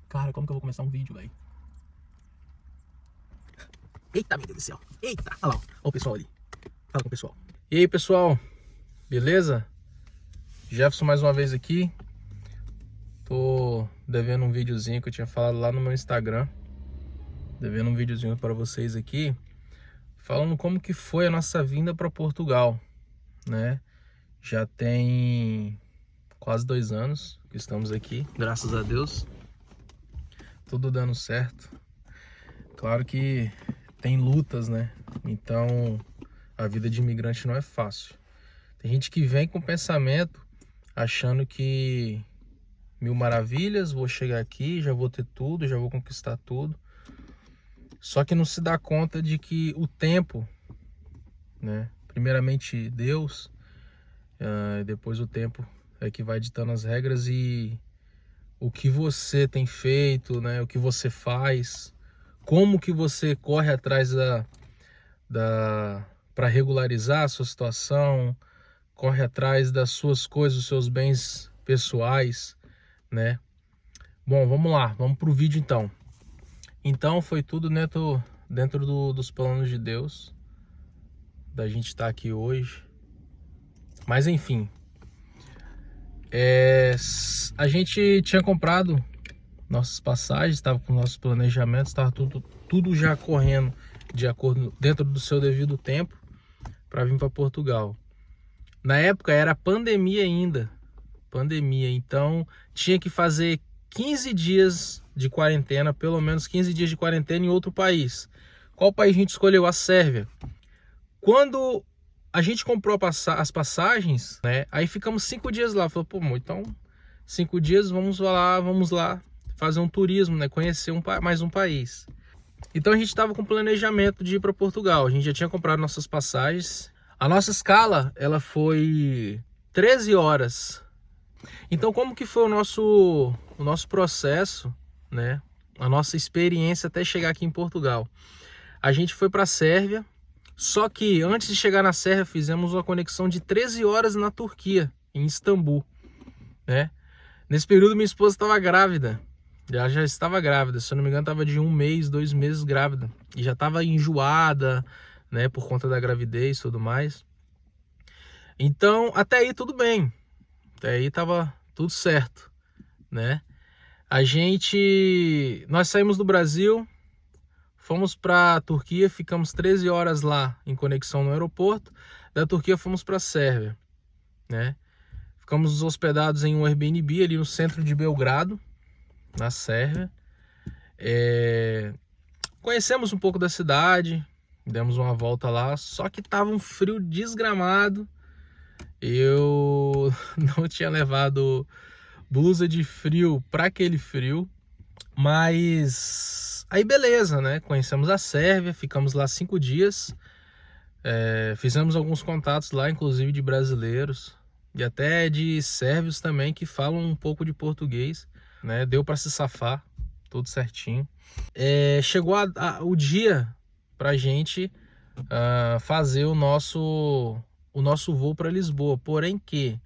Cara, como que eu vou começar um vídeo, velho? Eita, meu Deus do céu. Eita. Olha lá, ó o pessoal ali. Fala com o pessoal. E aí, pessoal, beleza? Jefferson mais uma vez aqui. Tô devendo um videozinho que eu tinha falado lá no meu Instagram. Devendo um videozinho para vocês aqui, falando como que foi a nossa vinda para Portugal, né? Já tem quase 2 anos que estamos aqui, graças a Deus. Tudo dando certo. Claro que tem lutas, né? Então, a vida de imigrante não é fácil. Tem gente que vem com pensamento achando que mil maravilhas, vou chegar aqui, já vou ter tudo, já vou conquistar tudo. Só que não se dá conta de que o tempo, né? Primeiramente Deus, depois o tempo é que vai ditando as regras e o que você tem feito, né? O que você faz, como que você corre atrás para regularizar a sua situação, corre atrás das suas coisas, dos seus bens pessoais, né? Bom, vamos lá, vamos pro vídeo então. Então foi tudo dentro dos planos de Deus, da gente estar aqui hoje. Mas enfim, a gente tinha comprado nossas passagens, estava com nossos planejamentos, estava tudo já correndo de acordo dentro do seu devido tempo para vir para Portugal. Na época era pandemia ainda, então tinha que fazer 15 dias de quarentena, pelo menos 15 dias de quarentena em outro país. Qual país a gente escolheu? A Sérvia. Quando a gente comprou as passagens, né? Aí ficamos 5 dias lá. Falou, pô, então 5 dias vamos lá fazer um turismo, né? Conhecer mais um país. Então a gente estava com planejamento de ir para Portugal. A gente já tinha comprado nossas passagens. A nossa escala, ela foi 13 horas. Então como que foi o nosso processo, né? A nossa experiência até chegar aqui em Portugal? A gente foi para a Sérvia, só que antes de chegar na Sérvia fizemos uma conexão de 13 horas na Turquia, em Istambul, né? Nesse período minha esposa estava grávida, já estava grávida, se eu não me engano estava de 1 mês, 2 meses grávida, e já estava enjoada, né, por conta da gravidez e tudo mais. Então até aí tudo bem, até aí tava tudo certo, né? Nós saímos do Brasil, fomos para a Turquia, ficamos 13 horas lá em conexão no aeroporto. Da Turquia fomos para a Sérvia, né? Ficamos hospedados em um Airbnb ali no centro de Belgrado, na Sérvia. Conhecemos um pouco da cidade, demos uma volta lá, só que tava um frio desgramado. Eu não tinha levado blusa de frio para aquele frio, mas aí beleza, né? Conhecemos a Sérvia, ficamos lá 5 dias, fizemos alguns contatos lá, inclusive de brasileiros e até de sérvios também que falam um pouco de português, né? Deu para se safar, tudo certinho. Chegou o dia pra gente fazer o nosso voo para Lisboa, porém que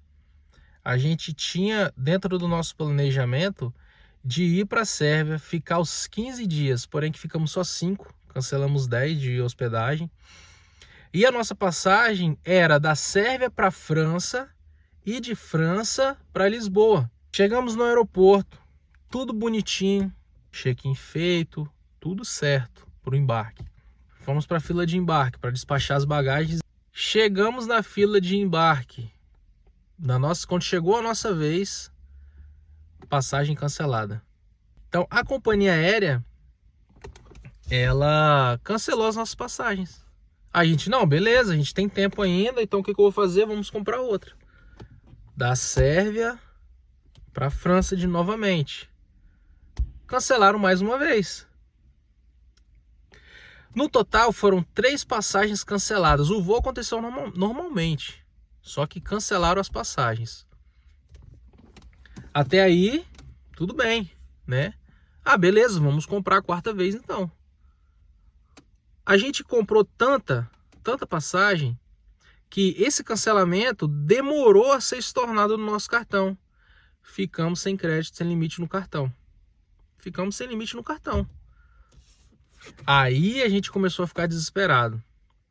a gente tinha dentro do nosso planejamento de ir para a Sérvia, ficar os 15 dias, porém que ficamos só 5, cancelamos 10 de hospedagem. E a nossa passagem era da Sérvia para a França e de França para Lisboa. Chegamos no aeroporto, tudo bonitinho, check-in feito, tudo certo para o embarque. Fomos para a fila de embarque para despachar as bagagens. Chegamos na fila de embarque. Quando chegou a nossa vez, passagem cancelada. Então a companhia aérea, ela cancelou as nossas passagens. A gente, não, beleza, a gente tem tempo ainda, então o que eu vou fazer? Vamos comprar outra. Da Sérvia para a França novamente. Cancelaram mais uma vez. No total foram 3 passagens canceladas. O voo aconteceu normalmente, só que cancelaram as passagens. Até aí, tudo bem, né? Ah, beleza, vamos comprar a 4ª vez então. A gente comprou tanta passagem que esse cancelamento demorou a ser estornado no nosso cartão. Ficamos sem crédito, sem limite no cartão. ficamos sem limite no cartão. Aí a gente começou a ficar desesperado,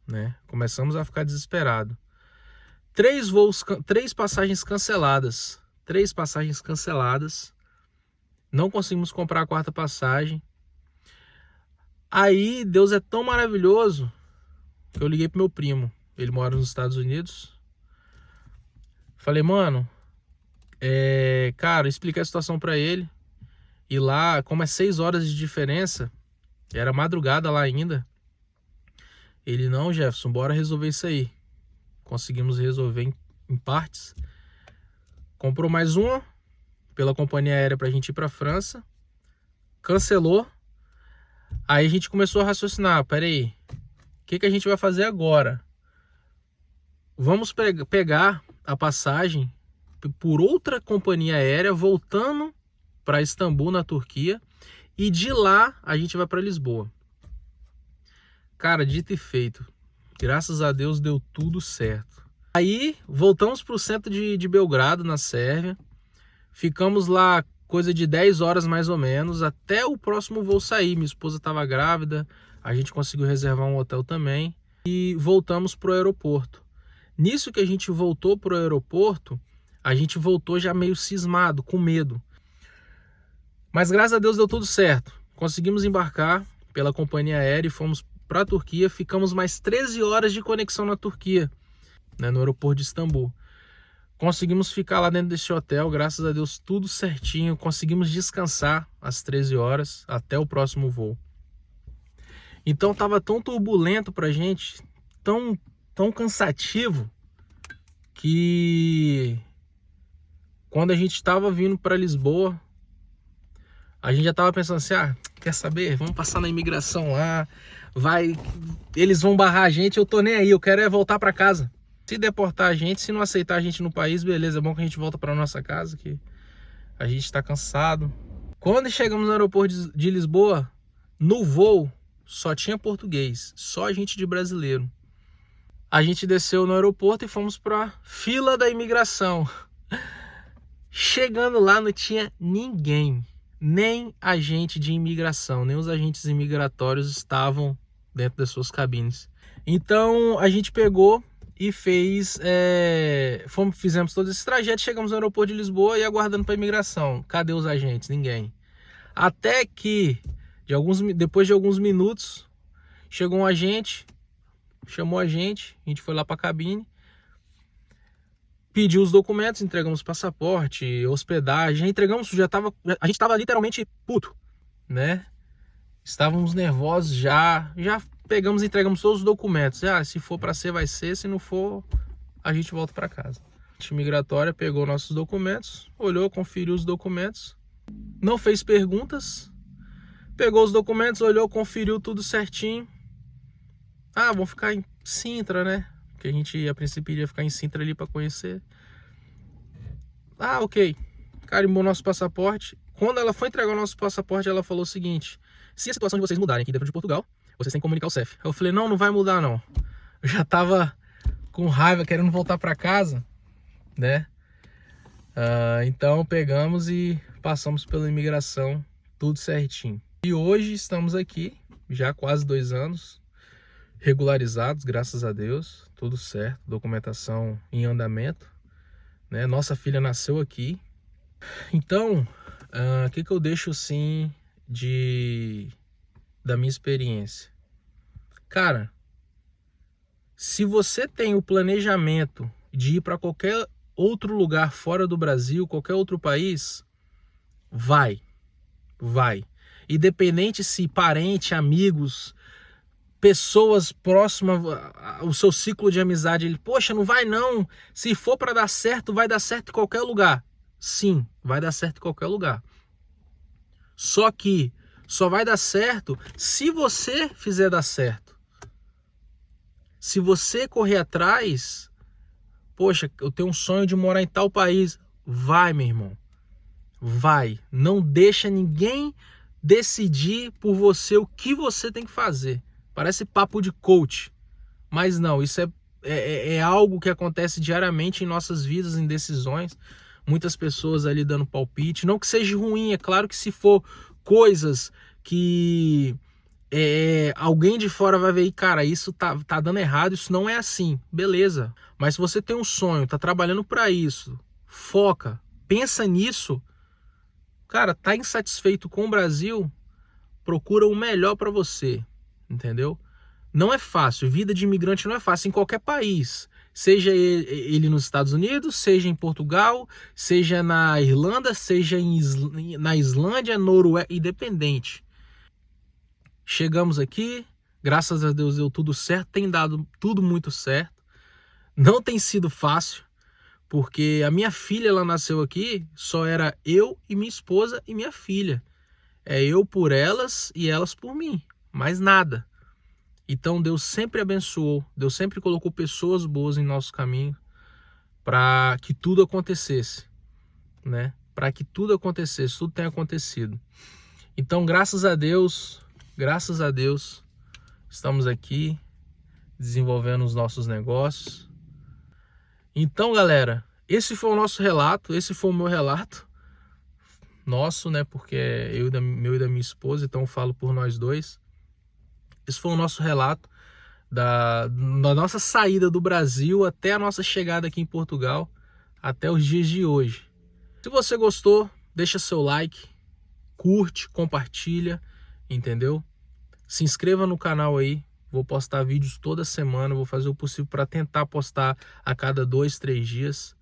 né? Começamos a ficar desesperado. 3 passagens canceladas. 3 passagens canceladas. Não conseguimos comprar a 4ª passagem. Aí Deus é tão maravilhoso que eu liguei pro meu primo. Ele mora nos Estados Unidos. Falei, mano, cara, expliquei a situação pra ele. E lá, como é 6 horas de diferença, era madrugada lá ainda. Ele, não, Jefferson, bora resolver isso aí. Conseguimos resolver em partes. Comprou mais uma pela companhia aérea pra gente ir pra França. Cancelou. Aí a gente começou a raciocinar, peraí, o que a gente vai fazer agora? Vamos pegar a passagem por outra companhia aérea voltando para Istambul, na Turquia, e de lá a gente vai para Lisboa. Cara, dito e feito, graças a Deus deu tudo certo. Aí voltamos para o centro de Belgrado, na Sérvia, ficamos lá coisa de 10 horas mais ou menos, até o próximo voo sair. Minha esposa estava grávida, a gente conseguiu reservar um hotel também e voltamos para o aeroporto. Nisso que a gente voltou para o aeroporto, a gente voltou já meio cismado, com medo. Mas graças a Deus deu tudo certo. Conseguimos embarcar pela companhia aérea e fomos para a Turquia. Ficamos mais 13 horas de conexão na Turquia, né, no aeroporto de Istambul. Conseguimos ficar lá dentro desse hotel, graças a Deus, tudo certinho. Conseguimos descansar às 13 horas até o próximo voo. Então tava tão turbulento pra gente, tão cansativo, que quando a gente estava vindo para Lisboa, a gente já tava pensando assim, quer saber? Vamos passar na imigração lá, eles vão barrar a gente, eu tô nem aí, eu quero é voltar para casa. Se deportar a gente, se não aceitar a gente no país, beleza, é bom que a gente volta para nossa casa, que a gente está cansado. Quando chegamos no aeroporto de Lisboa, no voo só tinha português, só gente de brasileiro. A gente desceu no aeroporto e fomos para fila da imigração. Chegando lá não tinha ninguém, nem agente de imigração, nem os agentes imigratórios estavam dentro das suas cabines. Então a gente pegou e fizemos todo esse trajeto, chegamos no aeroporto de Lisboa e aguardando para a imigração. Cadê os agentes? Ninguém. Até que, depois de alguns minutos, chegou um agente, chamou a gente foi lá para a cabine, pediu os documentos, entregamos passaporte, hospedagem, entregamos, a gente estava literalmente puto, né? Estávamos nervosos já pegamos e entregamos todos os documentos. Se for para ser, vai ser, se não for, a gente volta para casa. A gente migratória pegou nossos documentos, olhou, conferiu os documentos, não fez perguntas, pegou os documentos, olhou, conferiu tudo certinho. Vamos ficar em Sintra, né? Porque a gente a princípio iria ficar em Sintra ali para conhecer. Ok. Carimbou nosso passaporte. Quando ela foi entregar o nosso passaporte, ela falou o seguinte: se a situação de vocês mudarem aqui dentro de Portugal, vocês têm que comunicar o CEF. Eu falei, não vai mudar não. Eu já tava com raiva, querendo voltar para casa, né? Então pegamos e passamos pela imigração, tudo certinho. E hoje estamos aqui, já há quase 2 anos, regularizados, graças a Deus, tudo certo, documentação em andamento, né? Nossa filha nasceu aqui. Então, o que eu deixo assim da minha experiência? Cara, se você tem o planejamento de ir para qualquer outro lugar fora do Brasil, qualquer outro país, vai. Independente se parente, amigos, pessoas próximas, o seu ciclo de amizade, poxa, não vai não, se for para dar certo, vai dar certo em qualquer lugar. Sim, vai dar certo em qualquer lugar. Só que só vai dar certo se você fizer dar certo. Se você correr atrás, poxa, eu tenho um sonho de morar em tal país, vai, meu irmão, vai. Não deixa ninguém decidir por você o que você tem que fazer. Parece papo de coach, mas não, isso é algo que acontece diariamente em nossas vidas, em decisões. Muitas pessoas ali dando palpite, não que seja ruim, é claro que se for coisas que alguém de fora vai ver e, cara, isso tá dando errado, isso não é assim, beleza. Mas se você tem um sonho, tá trabalhando para isso, foca, pensa nisso, cara, tá insatisfeito com o Brasil, procura o melhor para você, entendeu? Não é fácil, vida de imigrante não é fácil em qualquer país. Seja ele nos Estados Unidos, seja em Portugal, seja na Irlanda, seja na Islândia, Noruega, independente. Chegamos aqui, graças a Deus deu tudo certo, tem dado tudo muito certo. Não tem sido fácil, porque a minha filha, ela nasceu aqui, só era eu e minha esposa e minha filha. É eu por elas e elas por mim, mais nada. Então Deus sempre abençoou, Deus sempre colocou pessoas boas em nosso caminho para que tudo acontecesse, né? Para que tudo acontecesse, tudo tem acontecido. Então, graças a Deus, estamos aqui desenvolvendo os nossos negócios. Então, galera, esse foi o nosso relato, esse foi o meu relato. Nosso, né? Porque é meu e da minha esposa, então eu falo por nós dois. Esse foi o nosso relato da nossa saída do Brasil até a nossa chegada aqui em Portugal, até os dias de hoje. Se você gostou, deixa seu like, curte, compartilha, entendeu? Se inscreva no canal aí, vou postar vídeos toda semana, vou fazer o possível para tentar postar a cada 2, 3 dias,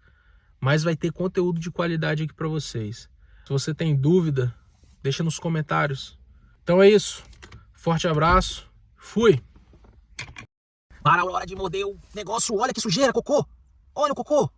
mas vai ter conteúdo de qualidade aqui para vocês. Se você tem dúvida, deixa nos comentários. Então é isso, forte abraço, fui! Para a hora de morder o negócio, olha que sujeira, cocô! Olha o cocô!